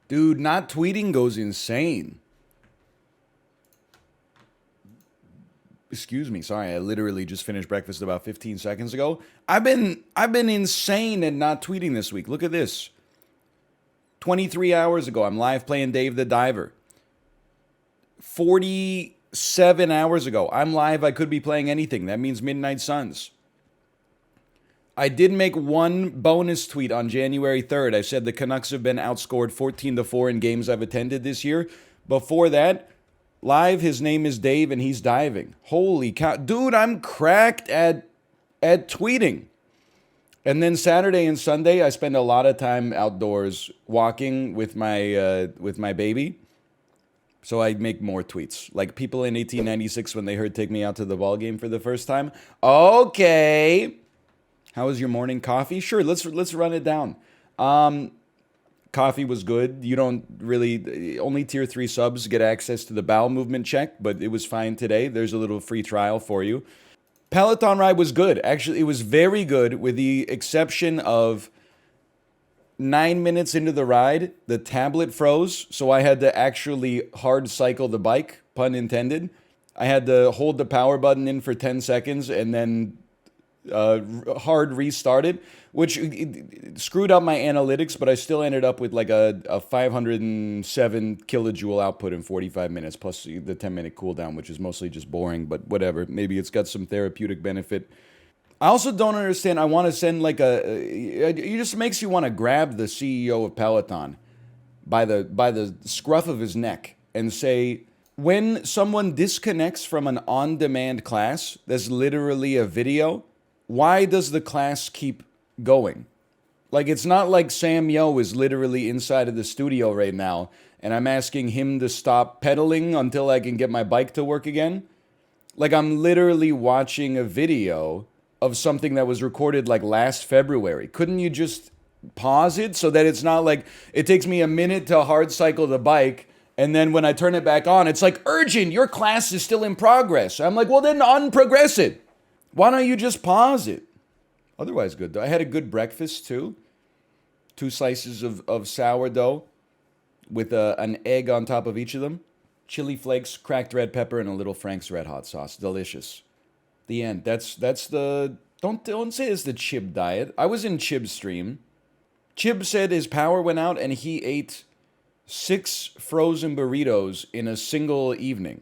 Dude, not tweeting goes insane. Excuse me, sorry, I literally just finished breakfast about 15 seconds ago. I've been insane at not tweeting this week. Look at this. 23 hours ago, I'm live playing Dave the Diver. 47 hours ago, I'm live. I could be playing anything. That means Midnight Suns. I did make one bonus tweet on January 3rd. I said the Canucks have been outscored 14-4 in games I've attended this year. Before that, live, his name is Dave and he's diving. Holy cow. Dude, I'm cracked at tweeting. And then Saturday and Sunday, I spend a lot of time outdoors walking with my baby. So I make more tweets. Like people in 1896 when they heard "Take Me Out to the Ball Game" for the first time. Okay. How was your morning coffee? Sure, let's run it down. Coffee was good. You don't really, only tier 3 subs get access to the bowel movement check, but it was fine today. There's a little free trial for you. Peloton ride was good. Actually, it was very good with the exception of 9 minutes into the ride, the tablet froze, so I had to actually hard cycle the bike, pun intended. I had to hold the power button in for 10 seconds and then hard restarted, which screwed up my analytics, but I still ended up with like a 507 kilojoule output in 45 minutes, plus the 10-minute cooldown, which is mostly just boring, but whatever. Maybe it's got some therapeutic benefit. I also don't understand. I want to send like it just makes you want to grab the CEO of Peloton by the scruff of his neck and say, when someone disconnects from an on-demand class that's literally a video, why does the class keep going? Like, it's not like Sam Yo is literally inside of the studio right now and I'm asking him to stop pedaling until I can get my bike to work again. Like, I'm literally watching a video of something that was recorded like last February. Couldn't you just pause it so that it's not like it takes me a minute to hard cycle the bike and then when I turn it back on, it's like, urgent, your class is still in progress. I'm like, well, then unprogress it. Why don't you just pause it? Otherwise, good though. I had a good breakfast too. 2 slices of sourdough with an egg on top of each of them. Chili flakes, cracked red pepper, and a little Frank's Red Hot sauce. Delicious. The end. That's the... Don't say it's the Chib diet. I was in Chib's stream. Chib said his power went out and he ate 6 frozen burritos in a single evening.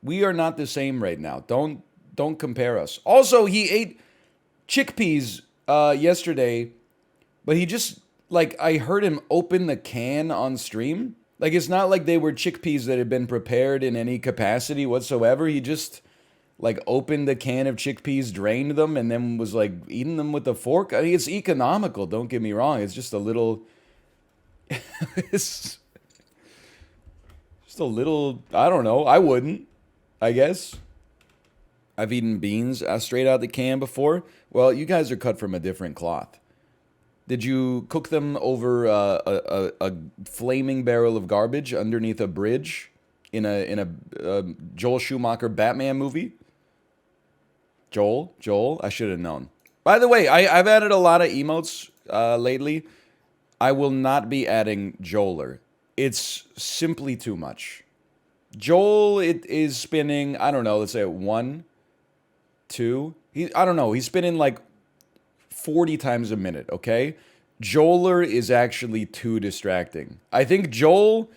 We are not the same right now. Don't compare us. Also, he ate chickpeas yesterday, but he just, like, I heard him open the can on stream. Like, it's not like they were chickpeas that had been prepared in any capacity whatsoever. He just, like, opened a can of chickpeas, drained them, and then was, like, eating them with a fork. I mean, it's economical, don't get me wrong. It's just a little... it's just a little... I don't know. I wouldn't, I guess. I've eaten beans straight out the can before. Well, you guys are cut from a different cloth. Did you cook them over a flaming barrel of garbage underneath a bridge in a Joel Schumacher Batman movie? Joel, I should have known. By the way, I've added a lot of emotes lately. I will not be adding Joeler. It's simply too much. Joel, it is spinning, I don't know, let's say 1, 2. I don't know, he's spinning like 40 times a minute, okay? Joeler is actually too distracting. I think Joel,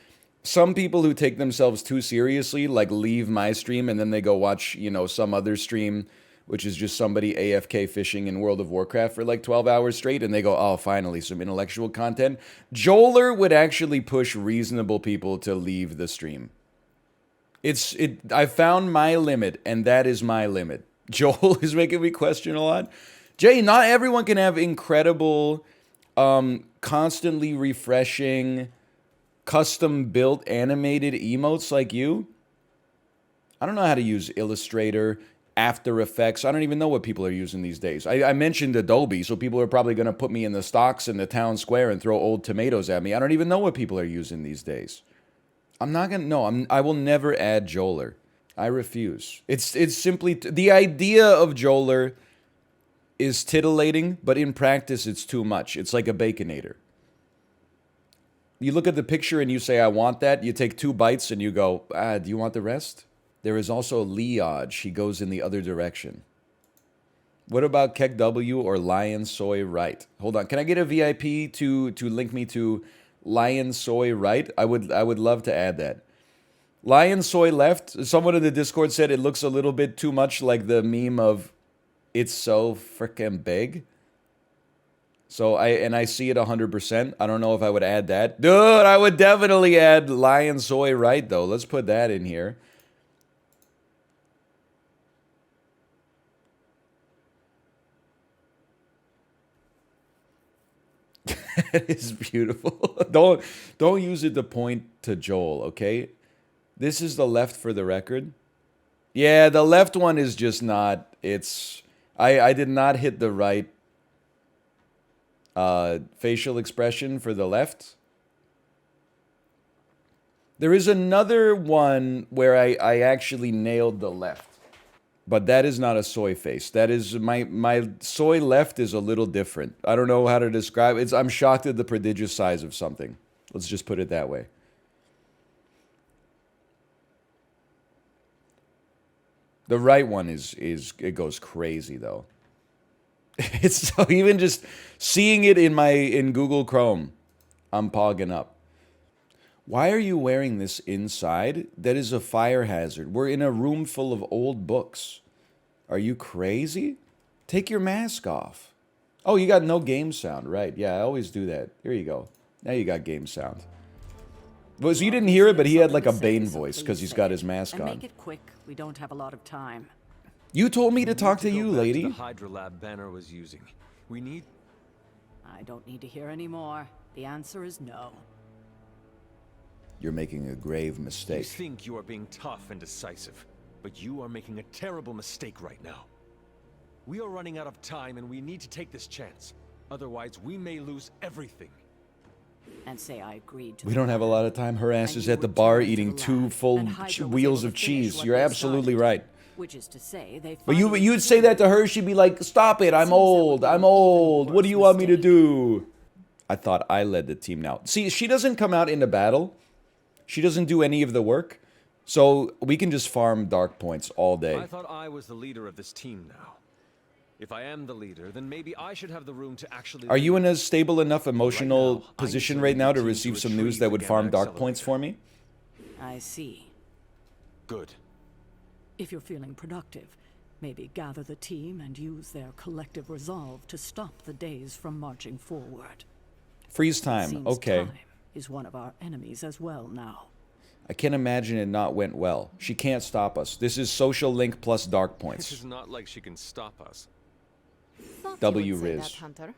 some people who take themselves too seriously, like leave my stream and then they go watch, some other stream, which is just somebody AFK fishing in World of Warcraft for like 12 hours straight, and they go, oh, finally, some intellectual content. Joeler would actually push reasonable people to leave the stream. I found my limit, and that is my limit. Joel is making me question a lot. Jay, not everyone can have incredible, constantly refreshing, custom-built animated emotes like you. I don't know how to use Illustrator, After Effects. I don't even know what people are using these days. I mentioned Adobe, so people are probably going to put me in the stocks in the town square and throw old tomatoes at me. I don't even know what people are using these days. I'm not going to... No, I will never add Joeler. I refuse. It's simply... The idea of Joeler is titillating, but in practice, it's too much. It's like a Baconator. You look at the picture and you say, I want that. You take 2 bites and you go, do you want the rest? There is also Liodge. He goes in the other direction. What about Kek W or Lion Soy Right? Hold on. Can I get a VIP to link me to Lion Soy Right? I would love to add that. Lion Soy Left. Someone in the Discord said it looks a little bit too much like the meme of it's so frickin' big. So I see it 100%. I don't know if I would add that. Dude, I would definitely add Lion Soy Right though. Let's put that in here. That is beautiful. Don't use it to point to Joel, okay? This is the left for the record. Yeah, the left one is just not. It's I did not hit the right facial expression for the left. There is another one where I actually nailed the left. But that is not a soy face. That is my soy left is a little different. I don't know how to describe it. I'm shocked at the prodigious size of something. Let's just put it that way. The right one is it goes crazy though. It's so even just seeing it in Google Chrome, I'm pogging up. Why are you wearing this inside? That is a fire hazard. We're in a room full of old books. Are you crazy? Take your mask off. Oh, you got no game sound. Right. Yeah, I always do that. Here you go. Now you got game sound. Well, so you didn't hear it, but he had like a Bane voice because he's got his mask on. Make it quick. We don't have a lot of time. You told me to talk to you, lady. The Hydra lab Banner was using. We need... I don't need to hear any more. The answer is no. You're making a grave mistake. You think you are being tough and decisive, but you are making a terrible mistake right now. We are running out of time and we need to take this chance. Otherwise, we may lose everything. And say I agreed to. We don't have a lot of time. Her ass is at the bar eating 2 full wheels of cheese. You're absolutely right. Which is to say, they. But you'd say that to her, she'd be like, "Stop it! I'm old. I'm old. What do you want me to do?" I thought I led the team now. See, she doesn't come out into battle. She doesn't do any of the work, so we can just farm dark points all day. I thought I was the leader of this team now. If I am the leader, then maybe I should have the room to actually... Are you in a stable enough emotional position right now to receive some news that would farm dark points for me? I see. Good. If you're feeling productive, maybe gather the team and use their collective resolve to stop the days from marching forward. Freeze time. Okay. Time is one of our enemies as well now. I can't imagine it not went well. She can't stop us. This is social link plus dark points. It is not like she can stop us. W Rizz. Hunter.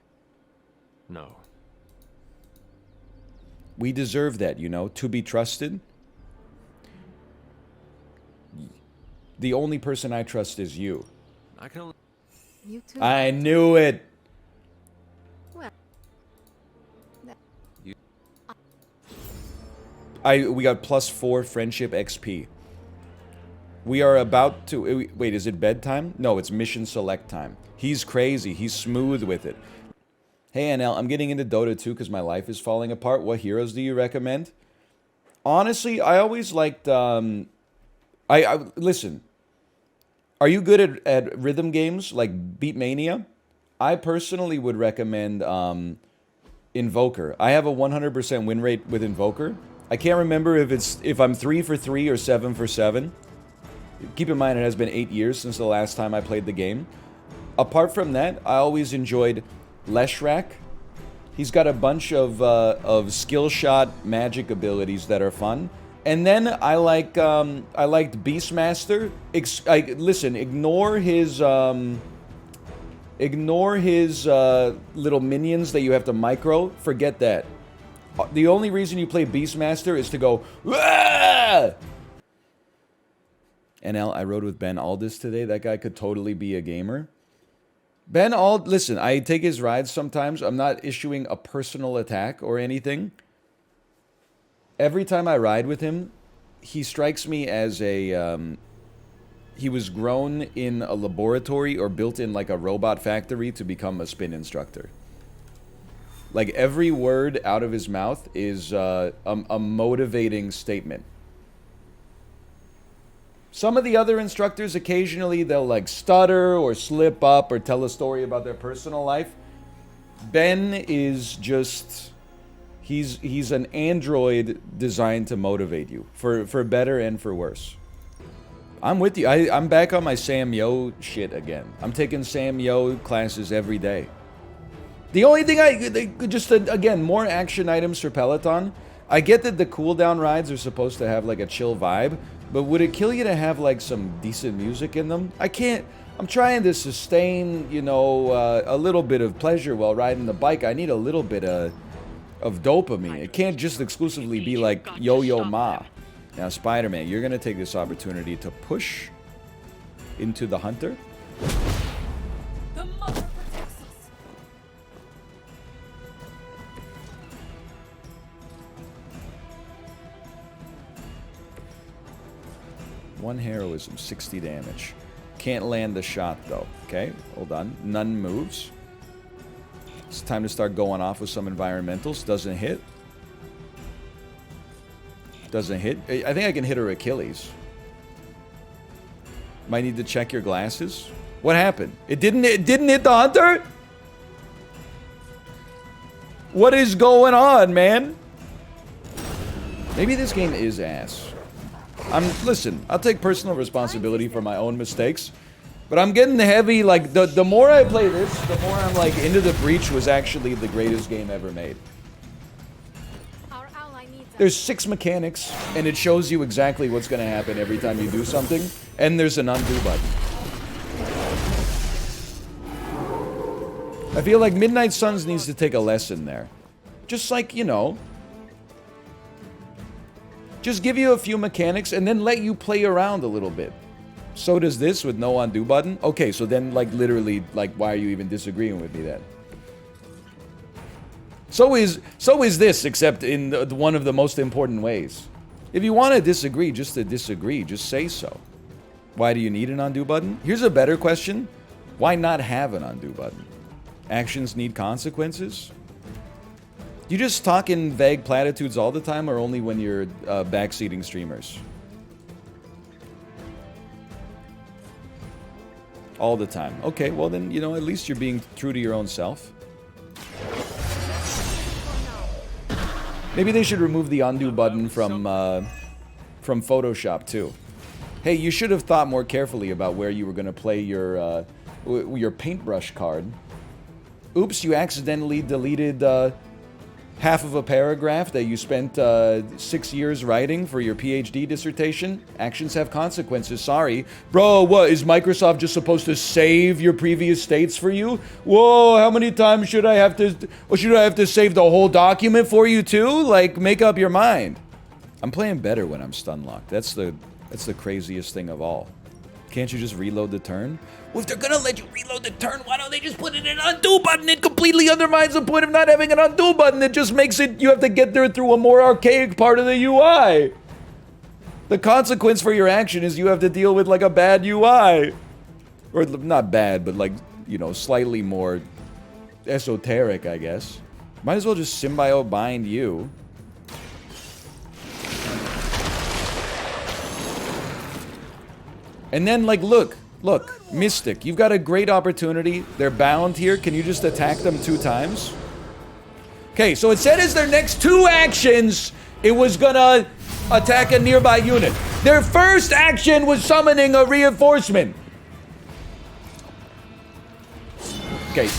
No. We deserve that, you know, to be trusted. The only person I trust is you. I can only... You too. I knew it. Well, We got +4 friendship XP. We are about to... Wait, is it bedtime? No, it's mission select time. He's crazy. He's smooth with it. Hey, NL, I'm getting into Dota 2 because my life is falling apart. What heroes do you recommend? Honestly, I always liked... Listen. Are you good at rhythm games like Beatmania? I personally would recommend Invoker. I have a 100% win rate with Invoker. I can't remember if I'm 3 for 3 or 7 for 7. Keep in mind it has been 8 years since the last time I played the game. Apart from that, I always enjoyed Leshrac. He's got a bunch of skill shot magic abilities that are fun. And then I liked Beastmaster. Listen, ignore his little minions that you have to micro. Forget that. The only reason you play Beastmaster is to go, "Wah!" NL, I rode with Ben Aldis today. That guy could totally be a gamer. Listen, I take his rides sometimes. I'm not issuing a personal attack or anything. Every time I ride with him, he strikes me as a... he was grown in a laboratory or built in like a robot factory to become a spin instructor. Like, every word out of his mouth is a motivating statement. Some of the other instructors, occasionally, they'll, like, stutter or slip up or tell a story about their personal life. Ben is just... He's an android designed to motivate you, for better and for worse. I'm with you. I'm back on my Sam Yo shit again. I'm taking Sam Yo classes every day. The only thing again, more action items for Peloton. I get that the cooldown rides are supposed to have like a chill vibe, but would it kill you to have like some decent music in them? I can't. I'm trying to sustain, you know, a little bit of pleasure while riding the bike. I need a little bit of dopamine. It can't just exclusively be like Yo-Yo Ma. Now, Spider-Man, you're going to take this opportunity to push into the hunter. The mother protects us. One heroism, 60 damage. Can't land the shot, though. Okay, hold on. None moves. It's time to start going off with some environmentals. Doesn't hit. Doesn't hit. I think I can hit her Achilles. Might need to check your glasses. What happened? It didn't hit the hunter? What is going on, man? Maybe this game is ass. Listen, I'll take personal responsibility for my own mistakes. But I'm getting heavy, like, the more I play this, the more I'm like, Into the Breach was actually the greatest game ever made. There's 6 mechanics, and it shows you exactly what's going to happen every time you do something, and there's an undo button. I feel like Midnight Suns needs to take a lesson there. Just like, you know, just give you a few mechanics, and then let you play around a little bit. So does this with no undo button. Okay, so then, like, literally, like, why are you even disagreeing with me then? So is this, except in one of the most important ways. If you want to disagree, just to disagree, just say so. Why do you need an undo button? Here's a better question. Why not have an undo button? Actions need consequences? You just talk in vague platitudes all the time, or only when you're backseating streamers? All the time. Okay, well then, you know, at least you're being true to your own self. Maybe they should remove the undo button from Photoshop too. Hey, you should have thought more carefully about where you were going to play your paintbrush card. Oops, you accidentally deleted half of a paragraph that you spent 6 years writing for your PhD dissertation. Actions have consequences, sorry. Bro, what, is Microsoft just supposed to save your previous states for you? Whoa, how many times should I have to save the whole document for you too? Like, make up your mind. I'm playing better when I'm stun locked. That's the craziest thing of all. Can't you just reload the turn? Well, if they're gonna let you reload the turn, why don't they just put in an undo button? It completely undermines the point of not having an undo button. It just makes it, you have to get there through a more archaic part of the UI. The consequence for your action is you have to deal with, like, a bad UI. Or, not bad, but, like, you know, slightly more esoteric, I guess. Might as well just symbiote bind you. And then, like, look, Mystic, you've got a great opportunity. They're bound here. Can you just attack them 2 times? Okay, so it said as their next 2 actions, it was gonna attack a nearby unit. Their first action was summoning a reinforcement. Okay,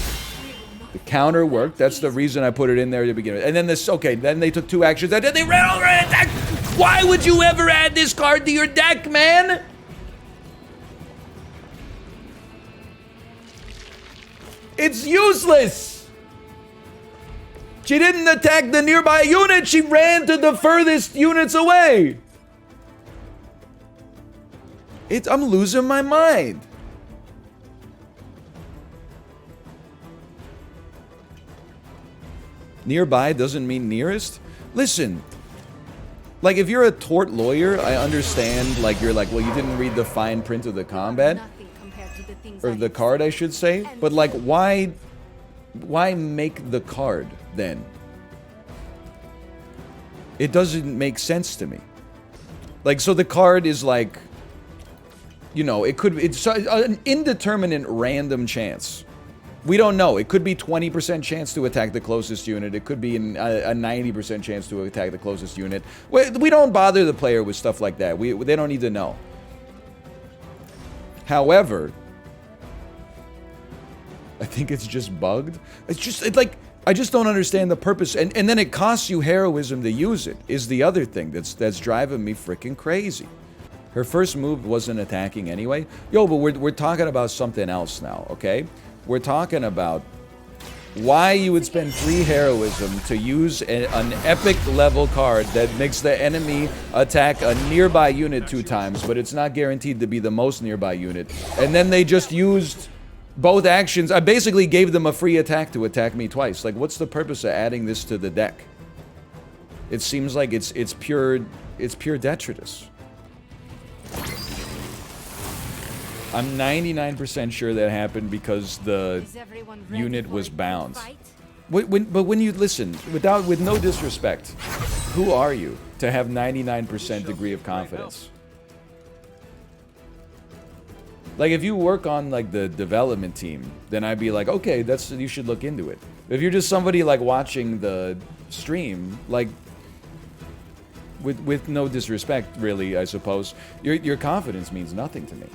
the counter worked. That's the reason I put it in there to begin with. And then this, okay, then they took 2 actions. And then they ran over and attacked. Why would you ever add this card to your deck, man? It's useless! She didn't attack the nearby unit, she ran to the furthest units away! I'm losing my mind. Nearby doesn't mean nearest? Listen, like, if you're a tort lawyer, I understand, like, you're like, well, you didn't read the fine print of the combat. Or the card, I should say. But, like, why make the card? then? It doesn't make sense to me. Like, so the card is like, you know, it's an indeterminate random chance. We don't know. It could be 20% chance to attack the closest unit. It could be a 90% chance to attack the closest unit. We don't bother the player with stuff like that. They don't need to know. However, I think it's just bugged. It's like, I just don't understand the purpose. And then it costs you heroism to use it, is the other thing that's driving me freaking crazy. Her first move wasn't attacking anyway. Yo, but we're talking about something else now, okay? We're talking about why you would spend 3 heroism to use an epic level card that makes the enemy attack a nearby unit 2 times, but it's not guaranteed to be the most nearby unit. And then they just used both actions. I basically gave them a free attack to attack me twice. Like, what's the purpose of adding this to the deck? It seems like it's pure detritus. I'm 99% sure that happened because the unit was bound. But when you listen, with no disrespect, who are you to have 99% degree of confidence? Like, if you work on like the development team, then I'd be like, okay, you should look into it. If you're just somebody like watching the stream, like, with no disrespect, really, I suppose, your confidence means nothing to me.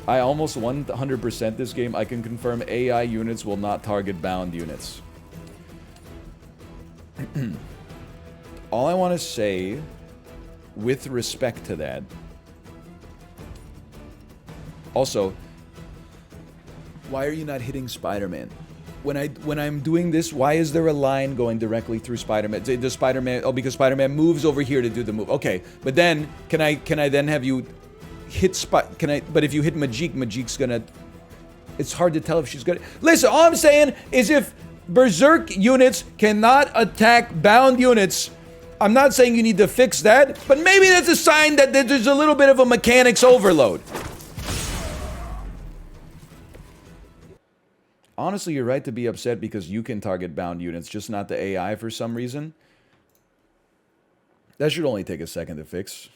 I almost 100% this game. I can confirm AI units will not target bound units. All I want to say, with respect to that, also, why are you not hitting Spider-Man? When I'm doing this, why is there a line going directly through Spider-Man? Does Spider-Man? Oh, because Spider-Man moves over here to do the move. Okay, but then can I then have you hit but if you hit Magik's gonna, it's hard to tell if she's gonna listen. All I'm saying is if berserk units cannot attack bound units, I'm not saying you need to fix that, but maybe that's a sign that there's a little bit of a mechanics overload. Honestly, you're right to be upset because you can target bound units, just not the AI for some reason. That should only take a second to fix.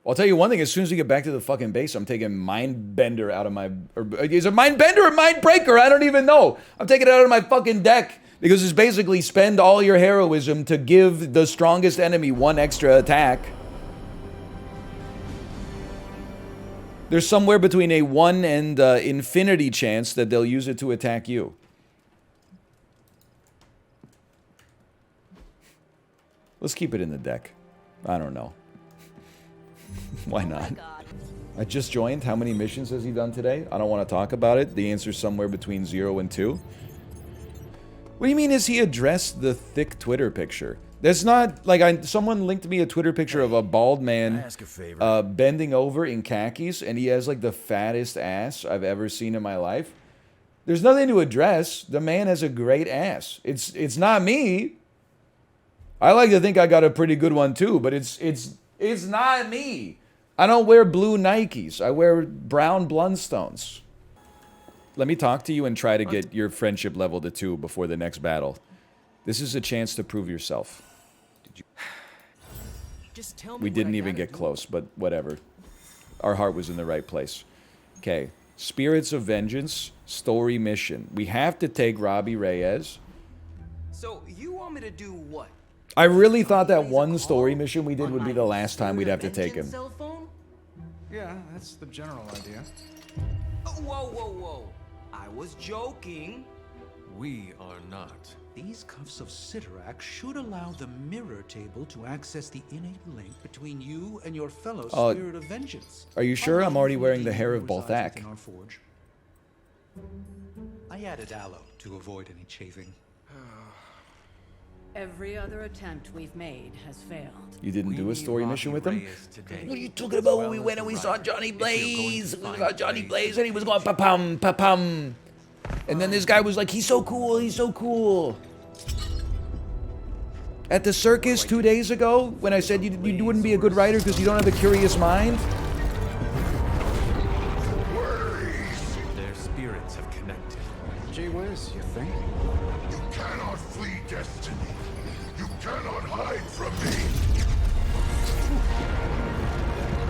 I'll tell you one thing, as soon as we get back to the fucking base, I'm taking Mindbender out of my... is it Mindbender or Mindbreaker? I don't even know. I'm taking it out of my fucking deck. Because it's basically spend all your heroism to give the strongest enemy 1 extra attack. There's somewhere between a 1 and infinity chance that they'll use it to attack you. Let's keep it in the deck. I don't know. Why not? I just joined. How many missions has he done today? I don't want to talk about it. The answer's somewhere between 0 and 2. What do you mean, is he addressed the thick Twitter picture? That's not, like, someone linked me a Twitter picture of a bald man bending over in khakis, and he has, like, the fattest ass I've ever seen in my life. There's nothing to address. The man has a great ass. It's not me. I like to think I got a pretty good one, too, but it's not me. I don't wear blue Nikes. I wear brown Blundstones. Let me talk to you and try to get your friendship level to 2 before the next battle. This is a chance to prove yourself. Just tell me we didn't even get close, but whatever. Our heart was in the right place. Okay. Spirits of Vengeance, story mission. We have to take Robbie Reyes. So you want me to do what? I really thought that one story mission we did would be the last time we'd have to take him. Yeah, that's the general idea. Oh, whoa. I was joking. We are not. These cuffs of Sidorak should allow the mirror table to access the innate link between you and your fellow Spirit of Vengeance. Are you sure I'm already wearing the hair of Balthak? I added aloe to avoid any chafing. Every other attempt we've made has failed. You didn't do a story mission with him? What are you talking about when we went and we saw Johnny Blaze? We saw Johnny Blaze and he was going pa-pum, pa-pum. And then this guy was like, he's so cool, he's so cool. At the circus 2 days ago, when I said you wouldn't be a good writer because you don't have a curious mind. Their spirits have connected. Gee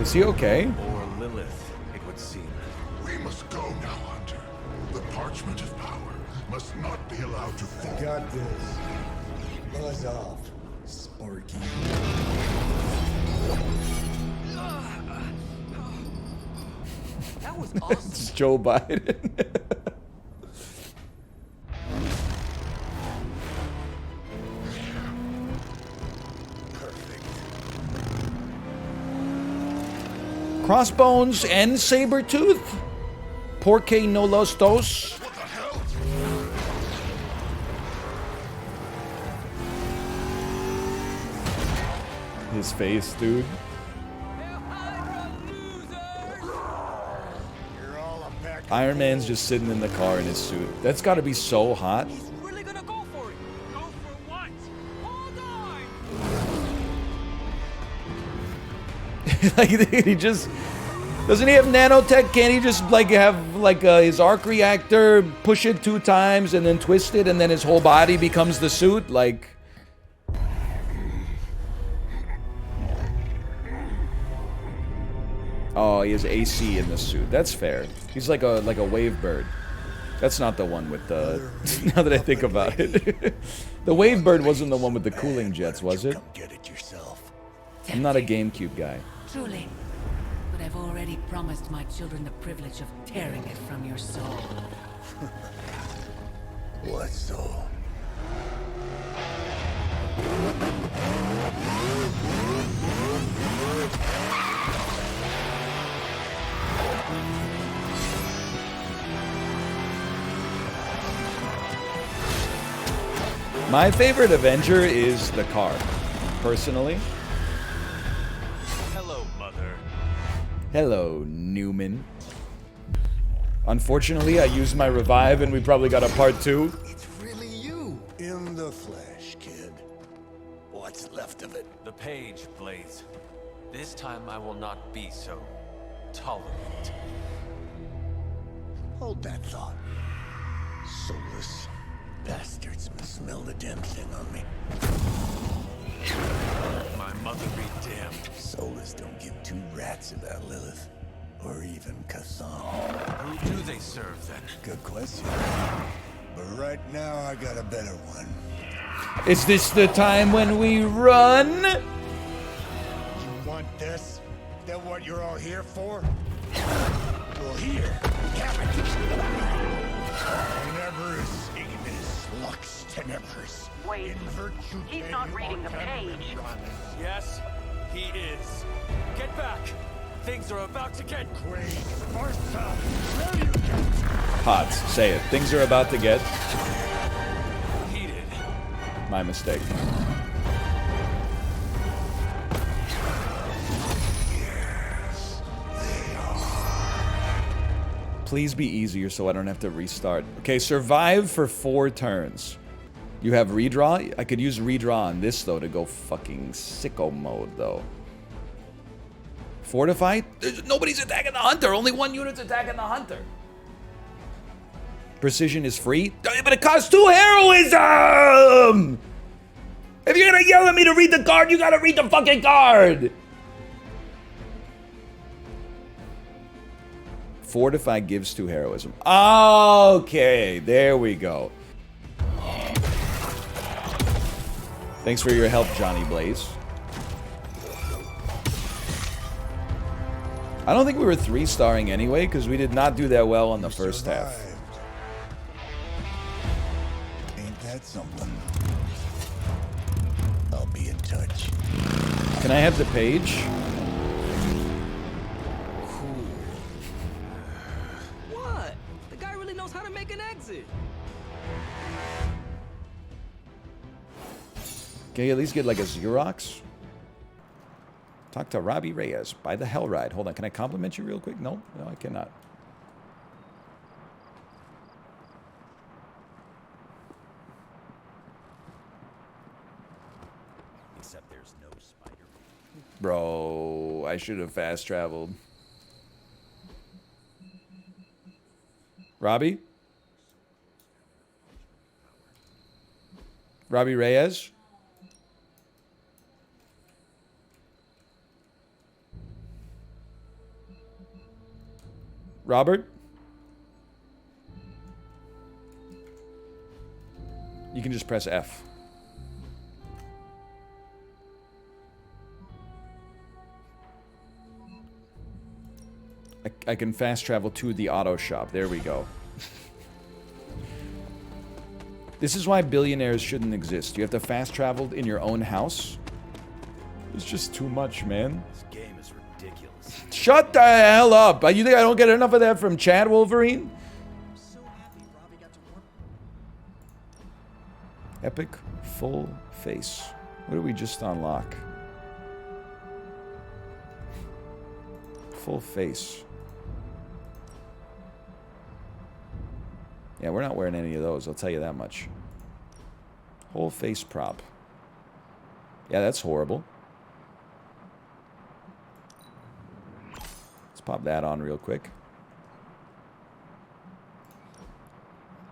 Is he okay? Or Lilith, it would seem. We must go now, Hunter. The parchment of power must not be allowed to fall. Got this. Buzz off, Sparky. That was awesome. It's Joe Biden. Crossbones and Sabretooth? Porque no los dos? What the hell? His face, dude. Iron Man's just sitting in the car in his suit. That's gotta be so hot. He's really gonna go for it. Go for what? Hold on. Like he just doesn't he have nanotech? Can't he just like have like his arc reactor, push it 2 times and then twist it, and then his whole body becomes the suit? Like, oh, he has AC in the suit. That's fair. He's like a wave bird. That's not the one with the. Now that I think about it, the wave bird wasn't the one with the cooling jets, was it? Come get it yourself. I'm not a GameCube guy. Truly. But I've already promised my children the privilege of tearing it from your soul. What soul? My favorite Avenger is the car, personally. Hello, Mother. Hello, Newman. Unfortunately, I used my revive and we probably got a part 2. It's really you in the flesh, kid. What's left of it? The page, Blaze. This time I will not be so tolerant. Hold that thought. Soulless bastards must smell the damn thing on me. My mother be damned. Soulless don't give 2 rats about Lilith. Or even Kassan. Who do they serve, then? Good question. But right now, I got a better one. Is this the time when we run? You want this? Is that what you're all here for? Well, here, have it. Tenebris ignis lux tenebris. Wait, In virtue he's not reading the page. Yes, he is. Get back! Things are about to get Great Sparta, where you get? Pots, say it. Things are about to get. heated. My mistake. Please be easier so I don't have to restart. Okay, survive for 4 turns. You have redraw? I could use redraw on this, though, to go fucking sicko mode, though. Fortify? Nobody's attacking the hunter. Only 1 unit's attacking the hunter. Precision is free? But it costs 2 heroism! If you're gonna yell at me to read the card, you gotta read the fucking card! Fortify gives 2 heroism. Okay, there we go. Thanks for your help, Johnny Blaze. I don't think we were 3-starring anyway, because we did not do that well on the first half. Survived. Ain't that something? I'll be in touch. Can I have the page? What? The guy really knows how to make an exit. Can you at least get like a Xerox? Talk to Robbie Reyes. Buy the Hell Ride. Hold on, can I compliment you real quick? No, I cannot. Except there's no spider. Bro, I should have fast traveled. Robbie? Robbie Reyes? Robert? You can just press F. I can fast travel to the auto shop. There we go. This is why billionaires shouldn't exist. You have to fast travel in your own house. It's just too much, man. This game is ridiculous. Shut the hell up. You think I don't get enough of that from Chad Wolverine? I'm so happy Robbie got to work. Epic full face. What did we just unlock? Full face. Yeah, we're not wearing any of those, I'll tell you that much. Whole face prop. Yeah, that's horrible. Let's pop that on real quick.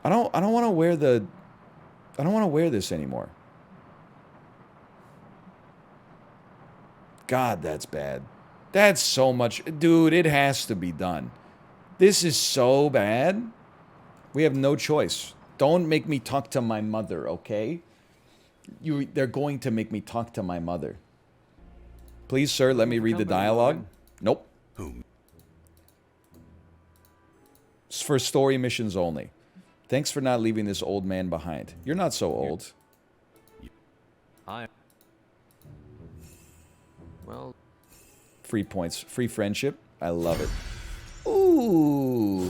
I don't want to wear the... I don't want to wear this anymore. God, that's bad. That's so much... Dude, it has to be done. This is so bad. We have no choice. Don't make me talk to my mother, okay? They're going to make me talk to my mother. Please, sir, let me read the dialogue. Nope. Whom? It's for story missions only. Thanks for not leaving this old man behind. You're not so old. Well, Free points. Free friendship. I love it. Ooh.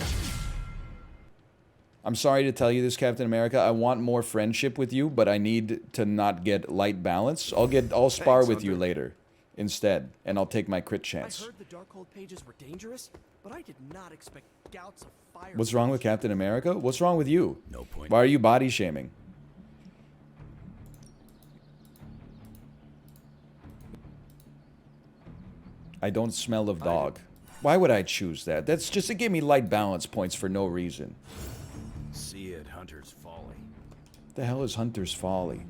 I'm sorry to tell you this, Captain America. I want more friendship with you, but I need to not get light balance. I'll spar with you later instead, and I'll take my crit chance. I heard the Darkhold pages were dangerous, but I did not expect gouts of fire. What's wrong with Captain America? What's wrong with you? No point. Why are you body shaming? I don't smell of dog. Why would I choose that? That's just to give me light balance points for no reason. See it, Hunter's Folly. The hell is Hunter's Folly?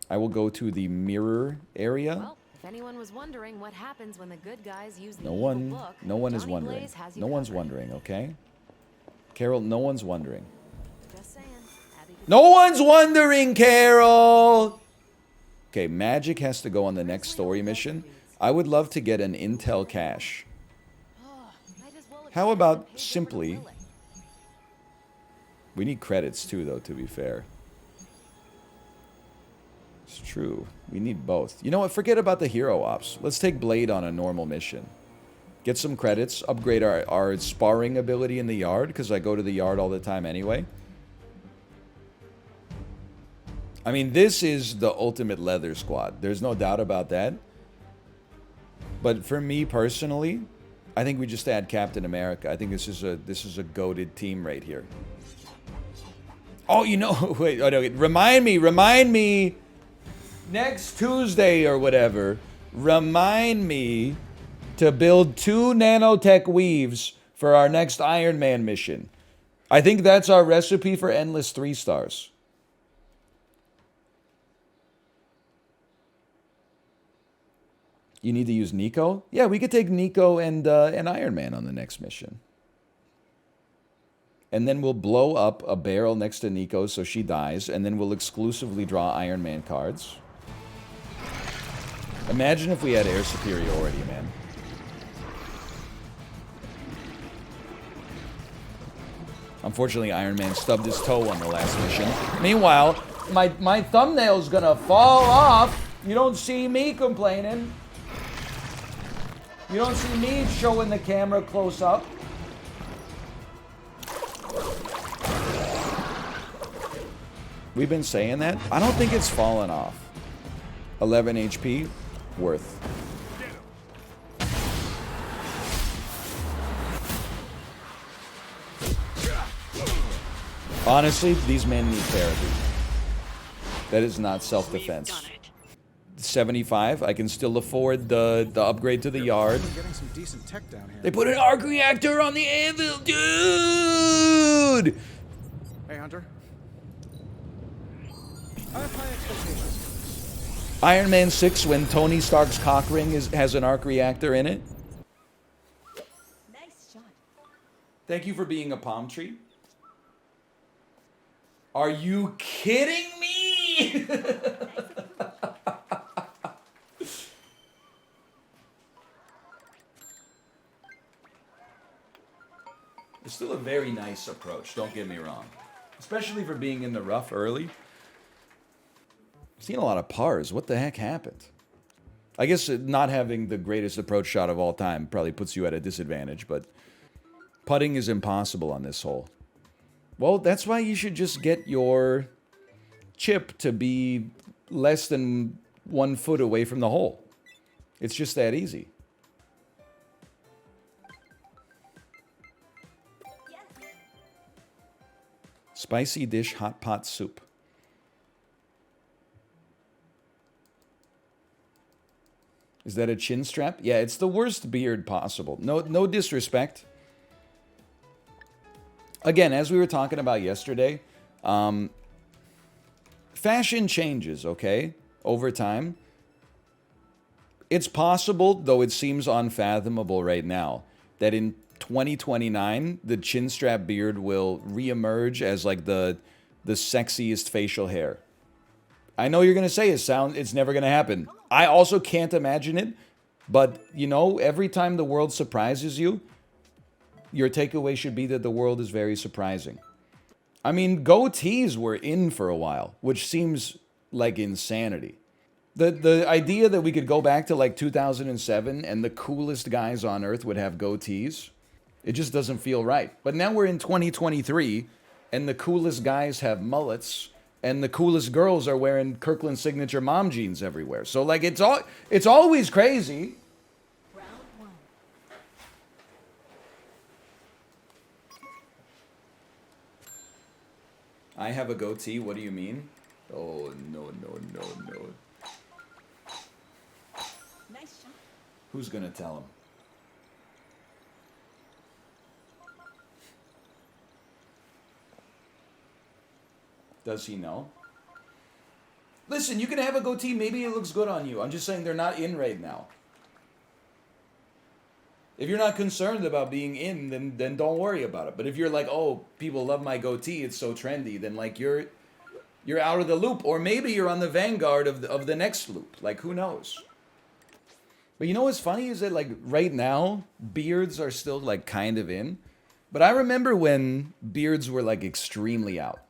I will go to the mirror area. Well, if anyone was wondering what happens when the good guys use the No evil one book, is Johnny wondering. Blaze has you No one's covered. wondering, okay? Carol, no one's wondering. Just saying. Abby could- No one's wondering, Carol! Okay, magic has to go on the next story mission. I would love to get an intel cache. Might as well How extend about the paper simply... for the We need credits too, though, to be fair. It's true. We need both. You know what? Forget about the hero ops. Let's take Blade on a normal mission. Get some credits. Upgrade our sparring ability in the yard, because I go to the yard all the time anyway. I mean, this is the ultimate leather squad. There's no doubt about that. But for me personally, I think we just add Captain America. I think this is a goated team right here. Oh, you know, wait, oh, no, remind me, next Tuesday or whatever, remind me to build 2 nanotech weaves for our next Iron Man mission. I think that's our recipe for endless 3 stars. You need to use Nico? Yeah, we could take Nico and Iron Man on the next mission. And then we'll blow up a barrel next to Nico so she dies, and then we'll exclusively draw Iron Man cards. Imagine if we had air superiority, man. Unfortunately, Iron Man stubbed his toe on the last mission. Meanwhile, my thumbnail's gonna fall off. You don't see me complaining. You don't see me showing the camera close up. We've been saying that. I don't think it's fallen off. 11 HP, worth. Honestly, these men need therapy. That is not self-defense. 75, I can still afford the upgrade to the yard. Getting some decent tech down here. They put an arc reactor on the anvil, dude! Hey, Hunter. I have high expectations. Iron Man 6, when Tony Stark's cock ring has an arc reactor in it. Nice shot. Thank you for being a palm tree. Are you kidding me? It's still a very nice approach, don't get me wrong. Especially for being in the rough early. I've seen a lot of pars. What the heck happened? I guess not having the greatest approach shot of all time probably puts you at a disadvantage, but putting is impossible on this hole. Well, that's why you should just get your chip to be less than 1 foot away from the hole. It's just that easy. Spicy dish hot pot soup. Is that a chin strap? Yeah, it's the worst beard possible. No disrespect. Again, as we were talking about yesterday, fashion changes, okay, over time. It's possible, though it seems unfathomable right now, that in 2029, the chin strap beard will reemerge as like the sexiest facial hair. I know you're gonna say it's never gonna happen. I also can't imagine it, but you know, every time the world surprises you, your takeaway should be that the world is very surprising. I mean, goatees were in for a while, which seems like insanity. The idea that we could go back to like 2007 and the coolest guys on earth would have goatees, it just doesn't feel right. But now we're in 2023 and the coolest guys have mullets and the coolest girls are wearing Kirkland signature mom jeans everywhere. So like it's always crazy. I have a goatee, what do you mean? Oh, no. Nice shot. Who's gonna tell him? Does he know? Listen, you can have a goatee, maybe it looks good on you. I'm just saying they're not in right now. If you're not concerned about being in, then don't worry about it. But if you're like, oh, people love my goatee, it's so trendy, then like you're out of the loop. Or maybe you're on the vanguard of the next loop. Like, who knows? But you know what's funny is that like right now, beards are still like kind of in. But I remember when beards were like extremely out.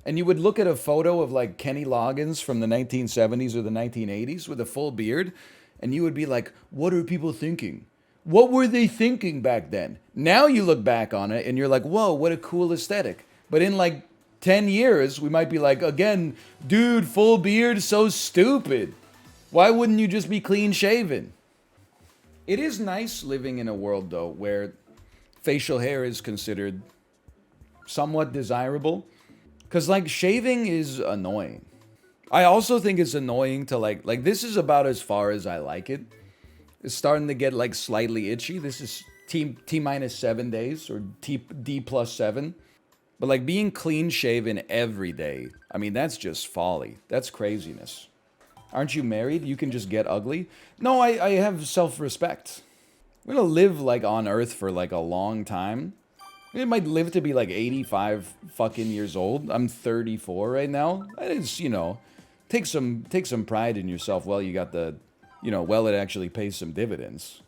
And you would look at a photo of like Kenny Loggins from the 1970s or the 1980s with a full beard, and you would be like, what are people thinking? What were they thinking back then? Now you look back on it and you're like, whoa, what a cool aesthetic. But in like 10 years, we might be like, again, dude, full beard, so stupid. Why wouldn't you just be clean shaven? It is nice living in a world, though, where facial hair is considered somewhat desirable. Because, like, shaving is annoying. I also think it's annoying to, like, this is about as far as I like it. It's starting to get, like, slightly itchy. This is T minus 7 days, or D plus 7. But, like, being clean shaven every day, I mean, that's just folly. That's craziness. Aren't you married? You can just get ugly? No, I have self-respect. I'm gonna live, like, on Earth for, like, a long time. I might live to be like 85 fucking years old. I'm 34 right now. It's, you know, take some pride in yourself while you got the, you know, well, it actually pays some dividends.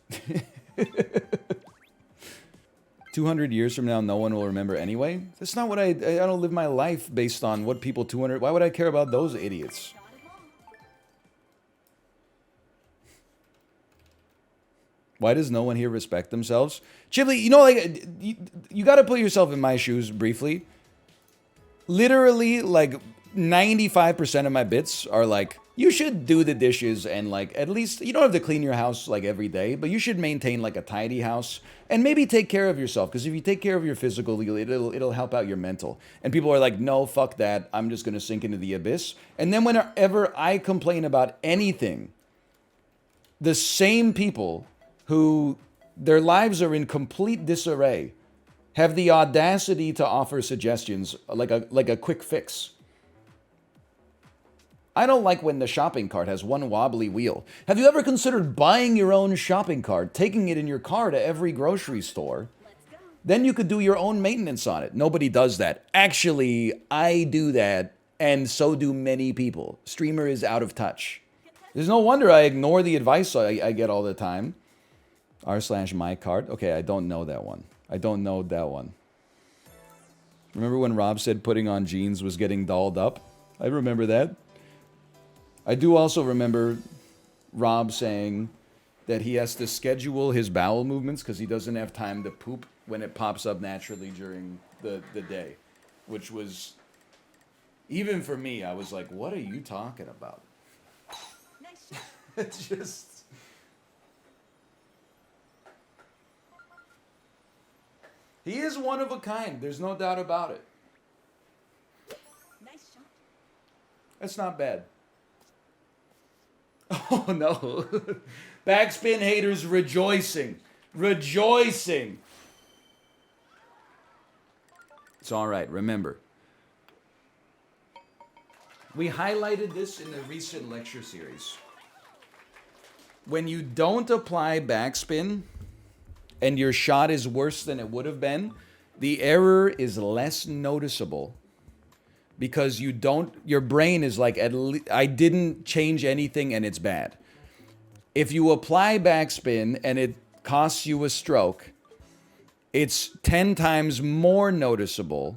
200 years from now, no one will remember anyway. That's not what I don't live my life based on what people 200, why would I care about those idiots? Why does no one here respect themselves? Chibli, you know, like, you got to put yourself in my shoes briefly. Literally, like, 95% of my bits are like, you should do the dishes and, like, at least, you don't have to clean your house, like, every day, but you should maintain, like, a tidy house and maybe take care of yourself. Because if you take care of your physical, it'll help out your mental. And people are like, no, fuck that. I'm just going to sink into the abyss. And then whenever I complain about anything, the same people who their lives are in complete disarray have the audacity to offer suggestions like a quick fix. I don't like when the shopping cart has one wobbly wheel. Have you ever considered buying your own shopping cart, taking it in your car to every grocery store, Then you could do your own maintenance on it. Nobody does that. Actually, I do that, and so do many people. Streamer is out of touch. There's no wonder I ignore the advice I get all the time. r/mycard. Okay, I don't know that one. I don't know that one. Remember when Rob said putting on jeans was getting dolled up? I remember that. I do also remember Rob saying that he has to schedule his bowel movements because he doesn't have time to poop when it pops up naturally during the day. Which was, even for me, I was like, what are you talking about? Nice. It's just... He is one of a kind. There's no doubt about it. Nice shot. That's not bad. Oh, no. Backspin haters rejoicing. Rejoicing. It's all right. Remember, we highlighted this in the recent lecture series. When you don't apply backspin and your shot is worse than it would have been, the error is less noticeable because you don't, your brain is like, I didn't change anything and it's bad. If you apply backspin and it costs you a stroke, it's 10 times more noticeable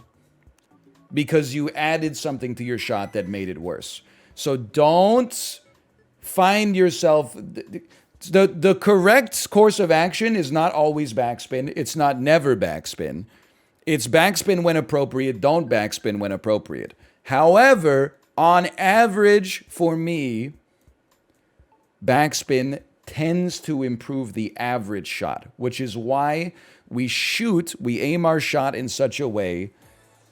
because you added something to your shot that made it worse. So don't find yourself... The correct course of action is not always backspin. It's not never backspin. It's backspin when appropriate, don't backspin when appropriate. However, on average, for me, backspin tends to improve the average shot, which is why we aim our shot in such a way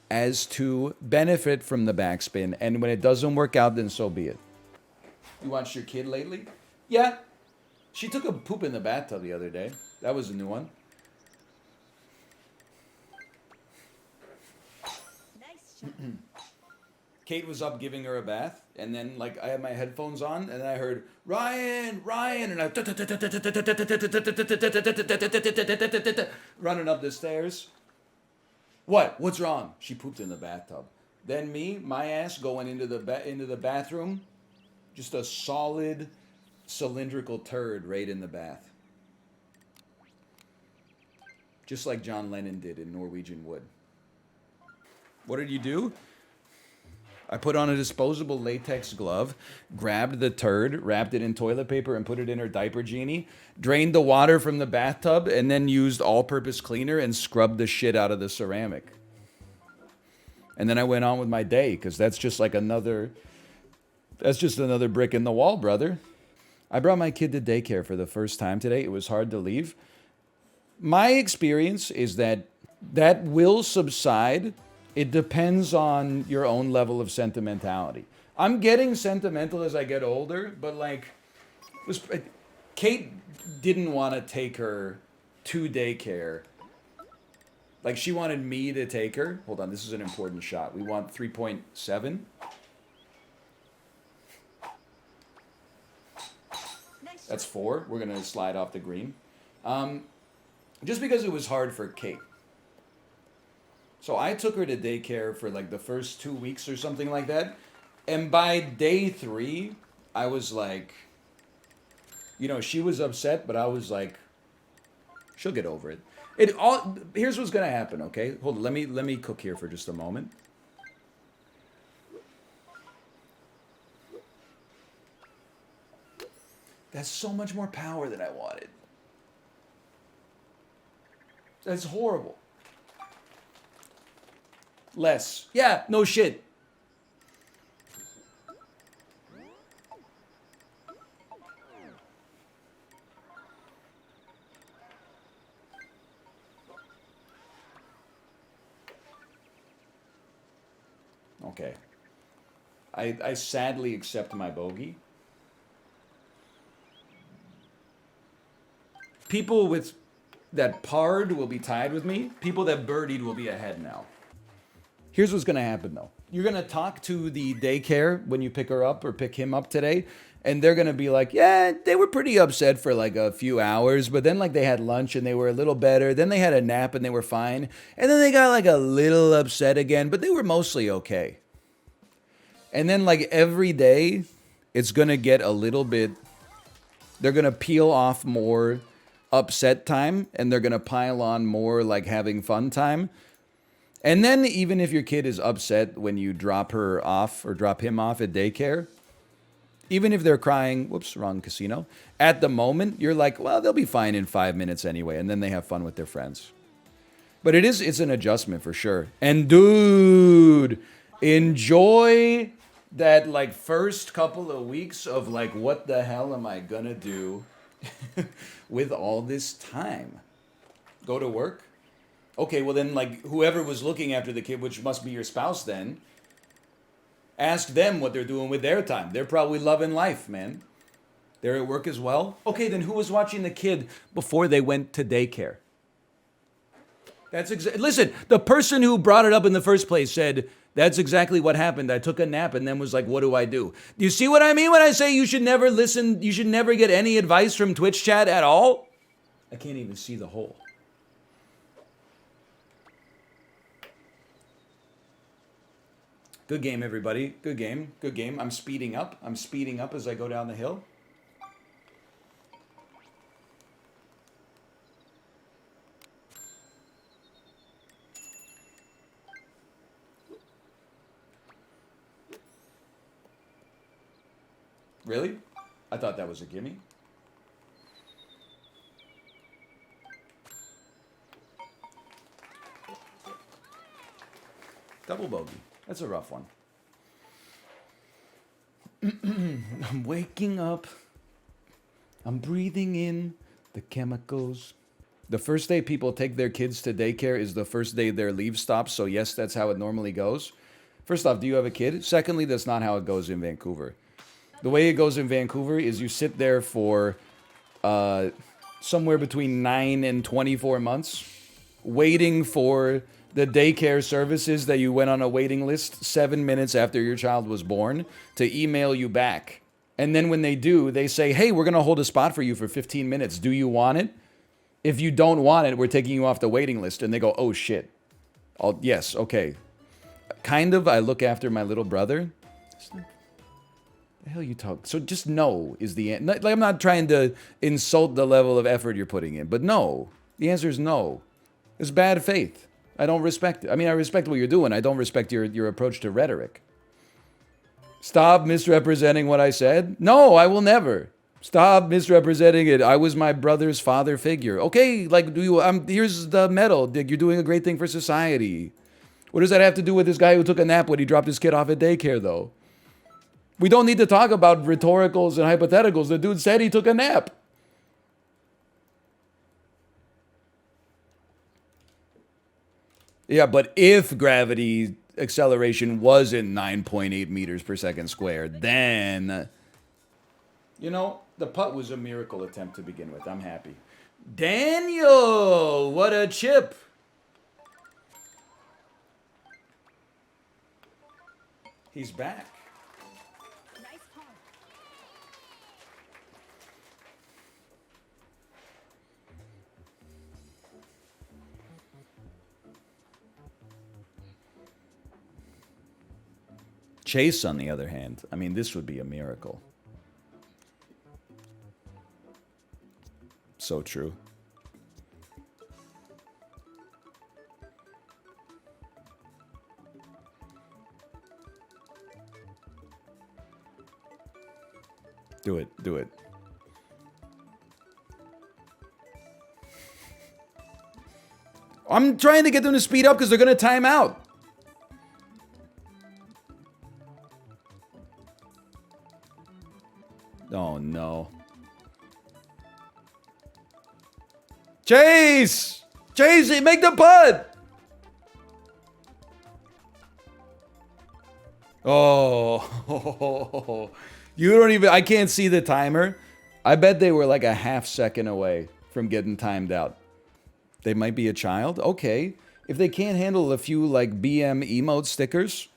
as to benefit from the backspin. And when it doesn't work out, then so be it. You watched your kid lately? Yeah. She took a poop in the bathtub the other day. That was a new one. Nice shot. Kate was up giving her a bath, and then like I had my headphones on, and then I heard Ryan, and I running up the stairs. What's wrong? She pooped in the bathtub. Then my ass going into the bathroom, just a solid cylindrical turd right in the bath. Just like John Lennon did in Norwegian Wood. What did you do? I put on a disposable latex glove, grabbed the turd, wrapped it in toilet paper, and put it in her diaper genie, drained the water from the bathtub, and then used all-purpose cleaner and scrubbed the shit out of the ceramic. And then I went on with my day, because that's just another brick in the wall, brother. I brought my kid to daycare for the first time today. It was hard to leave. My experience is that will subside. It depends on your own level of sentimentality. I'm getting sentimental as I get older, but Kate didn't want to take her to daycare. Like, she wanted me to take her. Hold on, this is an important shot. We want 3.7. That's 4. We're going to slide off the green. Just because it was hard for Kate. So I took her to daycare for like the first 2 weeks or something like that. And by day 3, I was like, she was upset, but I was like, she'll get over it. Here's what's going to happen, okay? Hold on, let me cook here for just a moment. That's so much more power than I wanted. That's horrible. Less. Yeah, no shit. Okay. I sadly accept my bogey. People that parred will be tied with me. People that birdied will be ahead now. Here's what's going to happen, though. you're gonna talk to the daycare when you pick her up or pick him up today, and they're gonna be like, yeah, they were pretty upset for like a few hours, but then like they had lunch and they were a little better. Then they had a nap and they were fine, and then they got like a little upset again, but they were mostly okay. And then like every day, it's gonna get a little bit. They're gonna peel off more upset time, and they're gonna pile on more like having fun time. And then even if your kid is upset when you drop her off or drop him off at daycare, even if they're crying, whoops, wrong casino, at the moment, you're like, well, they'll be fine in 5 minutes anyway, and then they have fun with their friends. But it's an adjustment for sure. And dude, enjoy that like first couple of weeks of like, what the hell am I gonna do with all this time? Go to work? Okay, well then, like, whoever was looking after the kid, which must be your spouse then, ask them what they're doing with their time. They're probably loving life, man. They're at work as well. Okay, then who was watching the kid before they went to daycare? Listen, the person who brought it up in the first place said, that's exactly what happened. I took a nap and then was like, what do I do? Do you see what I mean when I say you should never listen, you should never get any advice from Twitch chat at all? I can't even see the hole. Good game, everybody. Good game. Good game. I'm speeding up. I'm speeding up as I go down the hill. Really? I thought that was a gimme. Double bogey. That's a rough one. I'm waking up. I'm breathing in the chemicals. The first day people take their kids to daycare is the first day their leave stops. So yes, that's how it normally goes. First off, do you have a kid? Secondly, that's not how it goes in Vancouver. The way it goes in Vancouver is you sit there for somewhere between 9 and 24 months waiting for the daycare services that you went on a waiting list 7 minutes after your child was born to email you back. And then when they do, they say, hey, we're going to hold a spot for you for 15 minutes. Do you want it? If you don't want it, we're taking you off the waiting list. And they go, oh, shit. Yes, okay. Kind of, I look after my little brother. The hell you talk? So just no is the answer. Like, I'm not trying to insult the level of effort you're putting in, but no. The answer is no. It's bad faith. I don't respect it. I mean, I respect what you're doing. I don't respect your approach to rhetoric. Stop misrepresenting what I said. No, I will never. Stop misrepresenting it. I was my brother's father figure. Okay, like, here's the medal. You're doing a great thing for society. What does that have to do with this guy who took a nap when he dropped his kid off at daycare, though? We don't need to talk about rhetoricals and hypotheticals. The dude said he took a nap. Yeah, but if gravity acceleration wasn't 9.8 meters per second squared, then, you know, the putt was a miracle attempt to begin with. I'm happy. Daniel, what a chip. He's back. Chase, on the other hand, I mean, this would be a miracle. So true. Do it. Do it. I'm trying to get them to speed up because they're going to time out. Oh, no. Chase! Chase, make the putt! Oh. You don't even... I can't see the timer. I bet they were like a half second away from getting timed out. They might be a child? Okay. If they can't handle a few, like, BM emote stickers,